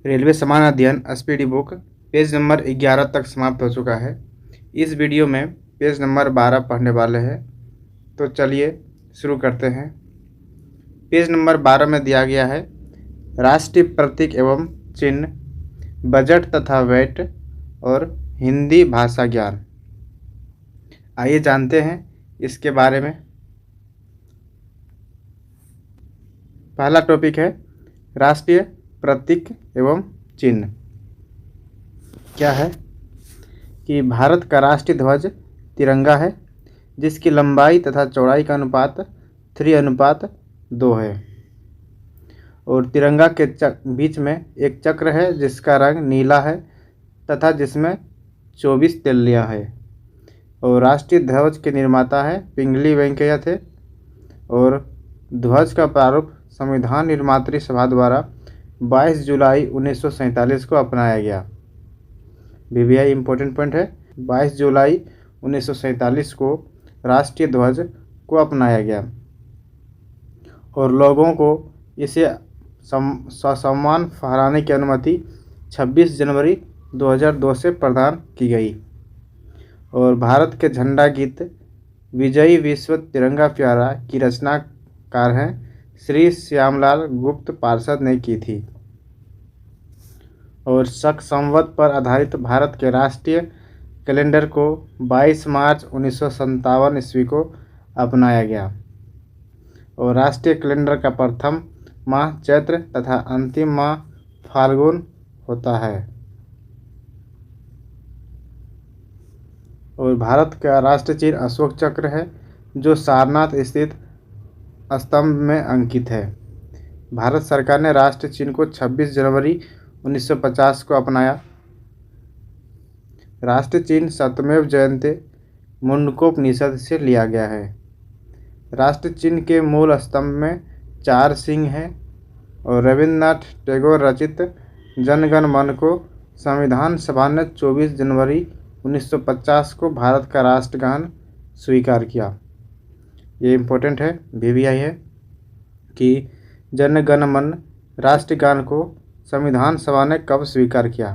Railway समान अध्ययन speedy book page number 11 तक समाप्त हो चुका है। इस वीडियो में पेज नंबर 12 पढ़ने वाले हैं। तो चलिए शुरू करते हैं। पेज नंबर 12 में दिया गया है राष्ट्रीय प्रतीक एवं चिन्ह, बजट तथा वैट और हिंदी भाषा ज्ञान। आइए जानते हैं इसके बारे में। पहला टॉपिक है राष्ट्रीय प्रतीक एवं चिन्ह। क्या है कि भारत का राष्ट्रीय ध्वज तिरंगा है, जिसकी लंबाई तथा चौड़ाई का अनुपात 3:2 है और तिरंगा के बीच में एक चक्र है जिसका रंग नीला है तथा जिसमें 24 तिल्लियाँ है। और राष्ट्रीय ध्वज के निर्माता है पिंगली वेंकैया थे और ध्वज का प्रारूप संविधान निर्मात्री सभा द्वारा 22 जुलाई 1947 को अपनाया गया। VVI इम्पोर्टेंट पॉइंट है, 22 जुलाई 1947 को राष्ट्रीय ध्वज को अपनाया गया और लोगों को इसे ससम्मान फहराने की अनुमति 26 जनवरी 2002 से प्रदान की गई। और भारत के झंडा गीत विजयी विश्व तिरंगा प्यारा की रचनाकार हैं श्री श्यामलाल गुप्त पार्षद ने की थी। और शक संवत पर आधारित भारत के राष्ट्रीय कैलेंडर को 22 मार्च 1957 ईस्वी को अपनाया गया और राष्ट्रीय कैलेंडर का प्रथम माह चैत्र तथा अंतिम माह फाल्गुन होता है। और भारत का राष्ट्रीय चिन्ह अशोक चक्र है जो सारनाथ स्थित स्तंभ में अंकित है। भारत सरकार ने राष्ट्रीय चिन्ह को 26 जनवरी 1950 को अपनाया। राष्ट्रीय चिन्ह सत्यमेव जयते मुंडकोपनिषद से लिया गया है। राष्ट्रीय चिन्ह के मूल स्तंभ में 4 सिंह हैं और रविन्द्रनाथ टैगोर रचित जन गण मन को संविधान सभा ने 24 जनवरी 1950 को भारत का राष्ट्रगान स्वीकार किया। ये इम्पोर्टेंट है, VVI है कि जन गण मन राष्ट्रगान को संविधान सभा ने कब स्वीकार किया।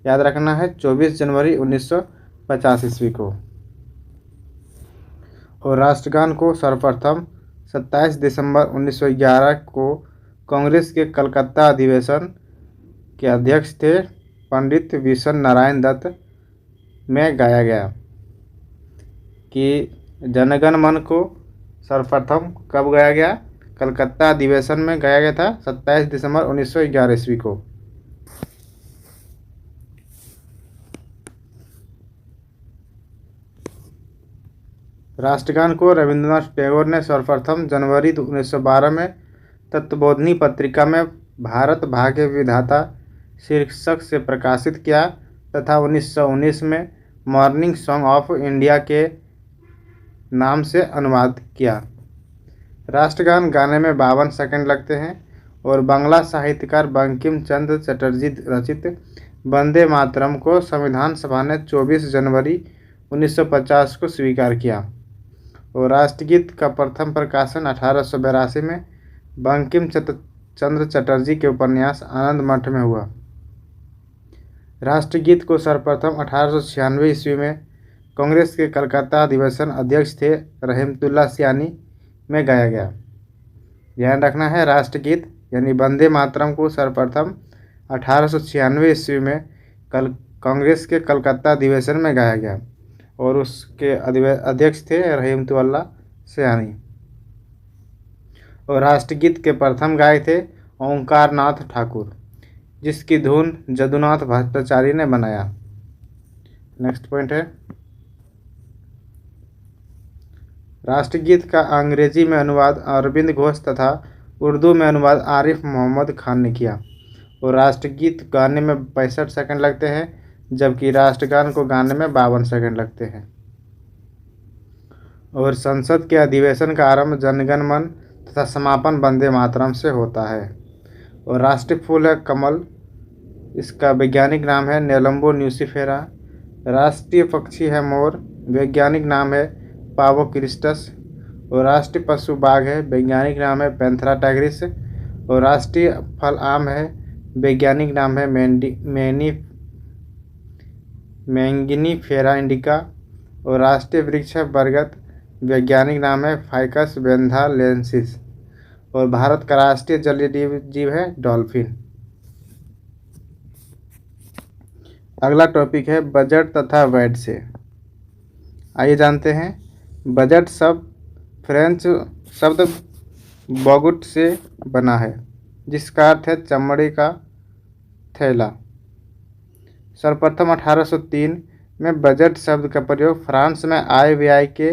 याद रखना है 24 जनवरी 1950 ईस्वी को। और राष्ट्रगान को सर्वप्रथम 27 दिसंबर 1911 को कांग्रेस के कलकत्ता अधिवेशन के अध्यक्ष थे पंडित विशन नारायण दत्त में गाया गया। कि जनगण मन को सर्वप्रथम कब गाया गया? कलकत्ता अधिवेशन में गाया गया था 27 दिसंबर 1911 ईस्वी को। राष्ट्रगान को रविन्द्रनाथ टैगोर ने सर्वप्रथम जनवरी 1912 में तत्वबोधिनी पत्रिका में भारत भाग्य विधाता शीर्षक से प्रकाशित किया तथा 1919 में मॉर्निंग सॉन्ग ऑफ इंडिया के नाम से अनुवाद किया। राष्ट्रगान गाने में 52 सेकंड लगते हैं और बांग्ला साहित्यकार बंकिम चंद्र चटर्जी रचित वंदे मातरम को संविधान सभा ने 24 जनवरी 1950 को स्वीकार किया। और राष्ट्रगीत का प्रथम प्रकाशन 1882 में बंकिम चंद्र चटर्जी के उपन्यास आनंद मठ में हुआ। राष्ट्रगीत को सर्वप्रथम 1896 ईस्वी में कांग्रेस के कलकत्ता अधिवेशन अध्यक्ष थे रहमतुल्लाह सियानी में गाया गया। ध्यान रखना है राष्ट्रगीत यानी वंदे मातरम को सर्वप्रथम 1896 ईस्वी में कांग्रेस के कलकत्ता अधिवेशन में गाया गया और उसके अध्यक्ष थे रहमतुल्लाह सियानी। और राष्ट्रगीत के प्रथम गायक थे ओंकार नाथ ठाकुर, जिसकी धुन जदुनाथ भट्टाचार्य ने बनाया। नेक्स्ट पॉइंट है राष्ट्रगीत का अंग्रेजी में अनुवाद अरविंद घोष तथा उर्दू में अनुवाद आरिफ मोहम्मद खान ने किया। और राष्ट्रगीत गाने में 65 सेकंड लगते हैं जबकि राष्ट्रगान को गाने में 52 सेकंड लगते हैं। और संसद के अधिवेशन का आरंभ जनगण मन तथा समापन वंदे मातरम से होता है। और राष्ट्रीय फूल है कमल, इसका वैज्ञानिक नाम है नेलम्बो न्यूसिफेरा। राष्ट्रीय पक्षी है मोर, वैज्ञानिक नाम है पावो क्रिस्टस। और राष्ट्रीय पशु बाघ है, वैज्ञानिक नाम है पैंथरा टाइग्रिस। और राष्ट्रीय फल आम है, वैज्ञानिक नाम है मैंगिनीफेरा इंडिका। और राष्ट्रीय वृक्ष है बरगद। वैज्ञानिक नाम है फाइकस बेंथालेंसिस। और भारत का राष्ट्रीय जलीय जीव है डॉल्फिन। अगला टॉपिक है बजट तथा वैट से। आइए जानते हैं। बजट शब्द फ्रेंच शब्द बॉगुट से बना है, जिसका अर्थ है चमड़े का थैला। सर्वप्रथम 1803 में बजट शब्द का प्रयोग फ्रांस में आय व्यय के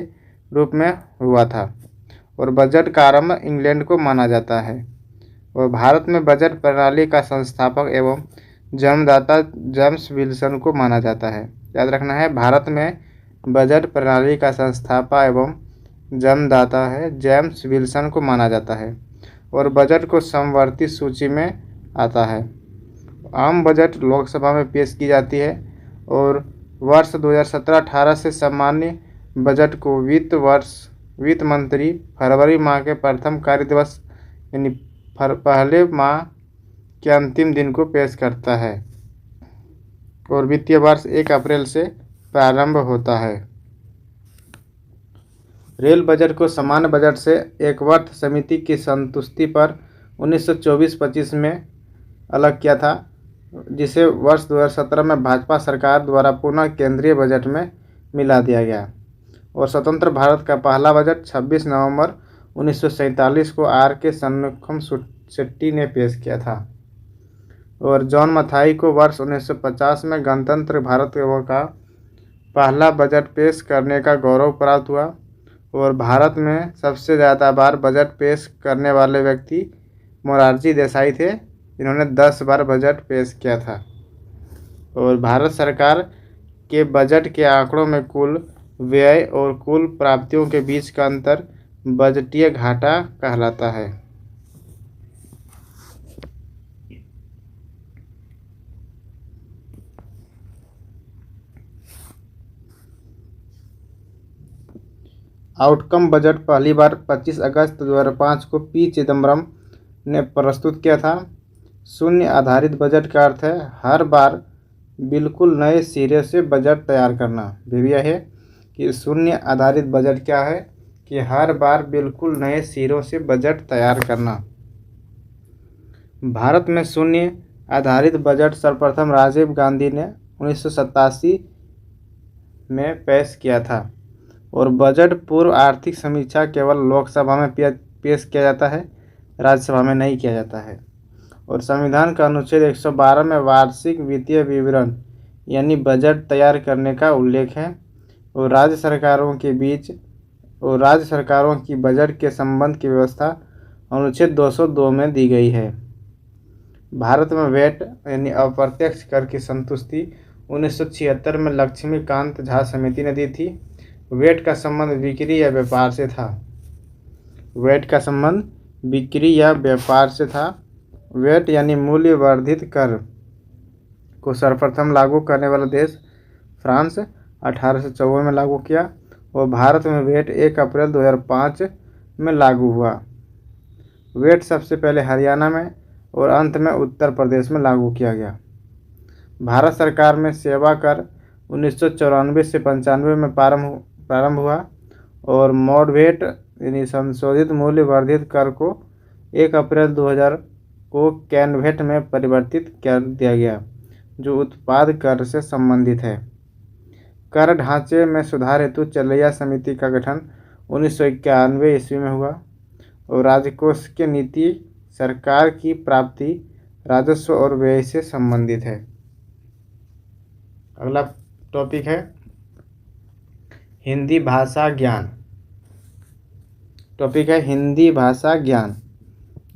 रूप में हुआ था और बजट का आरंभ इंग्लैंड को माना जाता है। और भारत में बजट प्रणाली का संस्थापक एवं जन्मदाता जेम्स विल्सन को माना जाता है। याद रखना है, भारत में बजट प्रणाली का संस्थापक एवं जन्मदाता है जेम्स विल्सन को माना जाता है। और बजट को समवर्ती सूची में आता है। आम बजट लोकसभा में पेश की जाती है और वर्ष 2017-18 से सामान्य बजट को वित्त मंत्री फरवरी माह के प्रथम कार्य दिवस यानी पहले माह के अंतिम दिन को पेश करता है और वित्तीय वर्ष 1 अप्रैल से प्रारंभ होता है। रेल बजट को सामान्य बजट से एकवर्ष समिति की संतुष्टि पर 1924-25 में अलग किया था, जिसे वर्ष 2017 में भाजपा सरकार द्वारा पुनः केंद्रीय बजट में मिला दिया गया। और स्वतंत्र भारत का पहला बजट 26 नवंबर 1947 को R.K. शनमुगम शेट्टी ने पेश किया था। और जॉन मथाई को वर्ष 1950 में गणतंत्र भारत का पहला बजट पेश करने का गौरव प्राप्त हुआ। और भारत में सबसे ज़्यादा बार बजट पेश करने वाले व्यक्ति मोरारजी देसाई थे, जिन्होंने 10 बार बजट पेश किया था। और भारत सरकार के बजट के आंकड़ों में कुल व्यय और कुल प्राप्तियों के बीच का अंतर बजटीय घाटा कहलाता है। आउटकम बजट पहली बार 25 अगस्त 2005 को पी चिदम्बरम ने प्रस्तुत किया था। शून्य आधारित बजट का अर्थ है हर बार बिल्कुल नए सिरे से बजट तैयार करना। भैया है कि शून्य आधारित बजट क्या है कि हर बार बिल्कुल नए सिरों से बजट तैयार करना। भारत में शून्य आधारित बजट सर्वप्रथम राजीव गांधी ने 1987 में पेश किया था। और बजट पूर्व आर्थिक समीक्षा केवल लोकसभा में पेश किया जाता है, राज्यसभा में नहीं किया जाता है। और संविधान का अनुच्छेद 112 में वार्षिक वित्तीय विवरण यानी बजट तैयार करने का उल्लेख है। और राज्य सरकारों की बजट के संबंध की व्यवस्था अनुच्छेद 202 में दी गई है। भारत में वैट यानी अप्रत्यक्ष कर की संतुष्टि 1976 में लक्ष्मीकांत झा समिति ने दी थी। वैट का संबंध बिक्री या व्यापार से था। वैट यानी मूल्य वर्धित कर को सर्वप्रथम लागू करने वाला देश फ्रांस 1854 में लागू किया। और भारत में वैट 1 अप्रैल 2005 में लागू हुआ। वैट सबसे पहले हरियाणा में और अंत में उत्तर प्रदेश में लागू किया गया। भारत सरकार में सेवा कर 1994 से 95 में प्रारंभ हुआ। और मॉडरेट यानी संशोधित मूल्य वर्धित कर को 1 अप्रैल 2000 को कैनवेट में परिवर्तित कर दिया गया, जो उत्पाद कर से संबंधित है। कर ढांचे में सुधार हेतु चलैया समिति का गठन 1991 ईस्वी में हुआ। और राजकोष की नीति सरकार की प्राप्ति, राजस्व और व्यय से संबंधित है। अगला टॉपिक है हिंदी भाषा ज्ञान। टॉपिक है हिंदी भाषा ज्ञान।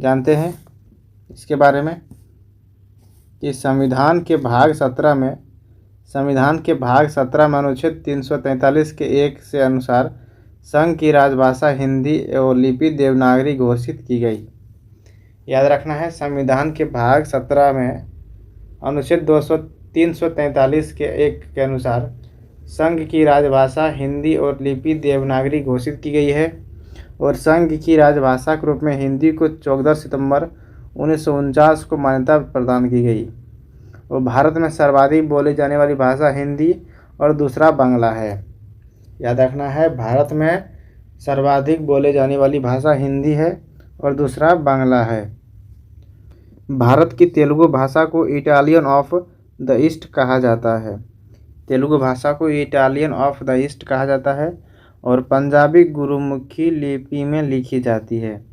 जानते हैं इसके बारे में कि संविधान के भाग 17 में अनुच्छेद 343 के 1 से अनुसार संघ की राजभाषा हिंदी और लिपि देवनागरी घोषित की गई। याद रखना है, संविधान के भाग 17 में अनुच्छेद 343 के 1 के अनुसार संघ की राजभाषा हिंदी और लिपि देवनागरी घोषित की गई है। और संघ की राजभाषा के रूप में हिंदी को 14 सितंबर 1949 को मान्यता प्रदान की गई। और भारत में सर्वाधिक बोली जाने वाली भाषा हिंदी और दूसरा बांग्ला है। याद रखना है, भारत में सर्वाधिक बोले जाने वाली भाषा हिंदी है और दूसरा बांग्ला है। भारत की तेलुगु भाषा को इटालियन ऑफ द ईस्ट कहा जाता है। तेलुगु भाषा को इटालियन ऑफ द ईस्ट कहा जाता है और पंजाबी गुरुमुखी लिपि में लिखी जाती है।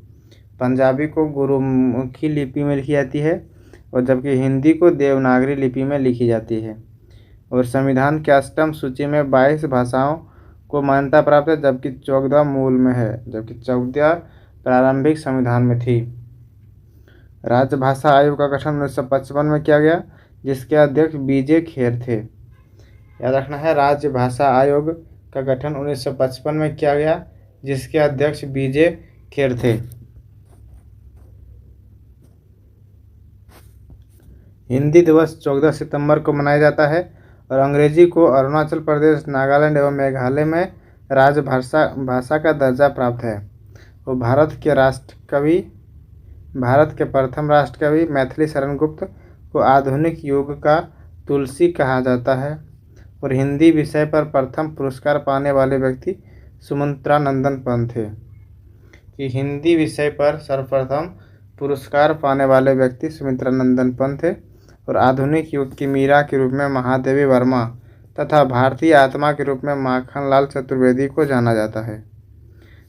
पंजाबी को गुरुमुखी लिपि में लिखी जाती है और जबकि हिंदी को देवनागरी लिपि में लिखी जाती है। और संविधान की अष्टम सूची में 22 भाषाओं को मान्यता प्राप्त है, जबकि 14 मूल में है, जबकि 14 प्रारंभिक संविधान में थी। राज्य भाषा आयोग का गठन 1955 में किया गया, जिसके अध्यक्ष बीजे खेर थे। याद रखना है, राज्य भाषा आयोग का गठन 1955 में किया गया, जिसके अध्यक्ष बीजे खेर थे। हिंदी दिवस 14 सितंबर को मनाया जाता है और अंग्रेजी को अरुणाचल प्रदेश, नागालैंड एवं मेघालय में राजभाषा का दर्जा प्राप्त है। और भारत के प्रथम राष्ट्रकवि मैथिली शरण गुप्त को आधुनिक युग का तुलसी कहा जाता है। और हिंदी विषय पर प्रथम पुरस्कार पाने वाले व्यक्ति सुमित्रा नंदन पंत थे। कि हिंदी विषय पर सर्वप्रथम पुरस्कार पाने वाले व्यक्ति सुमित्रा नंदन पंत थे। और आधुनिक युग की मीरा के रूप में महादेवी वर्मा तथा भारतीय आत्मा के रूप में माखनलाल चतुर्वेदी को जाना जाता है।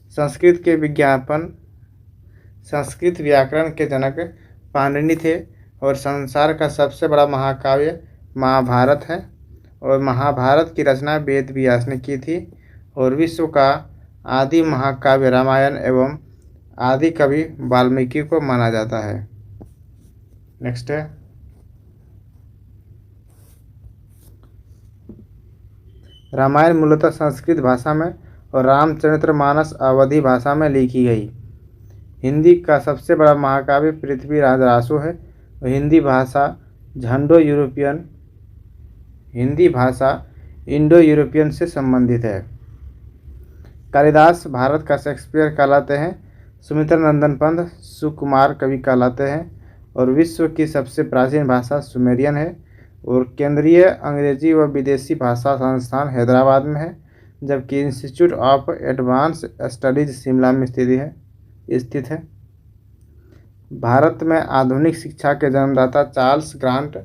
संस्कृत व्याकरण के जनक पाणिनि थे और संसार का सबसे बड़ा महाकाव्य महाभारत है। और महाभारत की रचना वेद व्यास ने की थी। और विश्व का आदि महाकाव्य रामायण एवं आदि कवि वाल्मीकि को माना जाता है। नेक्स्ट है, रामायण मूलतः संस्कृत भाषा में और रामचरितमानस अवधी भाषा में लिखी गई। हिंदी का सबसे बड़ा महाकाव्य पृथ्वीराज रासो है। और हिंदी भाषा इंडो यूरोपियन से संबंधित है। कालिदास भारत का शेक्सपियर कहलाते हैं। सुमित्रा नंदन पंत सुकुमार कवि कहलाते हैं। और विश्व की सबसे प्राचीन भाषा सुमेरियन है। और केंद्रीय अंग्रेजी व विदेशी भाषा संस्थान हैदराबाद में है, जबकि institute of advance studies Shimla में स्थित है। भारत में आधुनिक शिक्षा के जन्मदाता चार्ल्स ग्रांट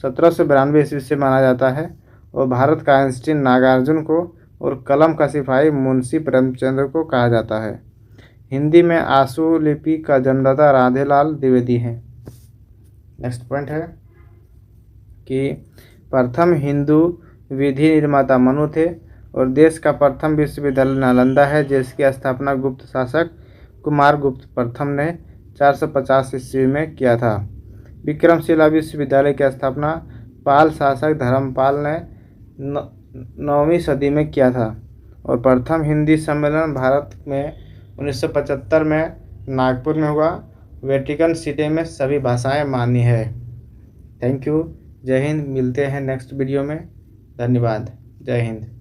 1792 ईस्वी से माना जाता है। और भारत का आइंस्टीन नागार्जुन को और कलम का सिपाही मुंशी प्रेमचंद्र को कहा जाता है। हिंदी में आशु लिपि का जन्मदाता राधेलाल द्विवेदी हैं। नेक्स्ट पॉइंट है कि प्रथम हिंदू विधि निर्माता मनु थे। और देश का प्रथम विश्वविद्यालय नालंदा है, जिसकी स्थापना गुप्त शासक कुमारगुप्त प्रथम ने 450 ईस्वी में किया था। विक्रमशिला विश्वविद्यालय की स्थापना पाल शासक धर्मपाल ने 9वीं सदी में किया था। और प्रथम हिंदी सम्मेलन भारत में 1975 में नागपुर में हुआ। वेटिकन सिटी में सभी भाषाएं मान्य है। Thank you. जय हिंद। मिलते हैं नेक्स्ट वीडियो में। धन्यवाद। जय हिंद।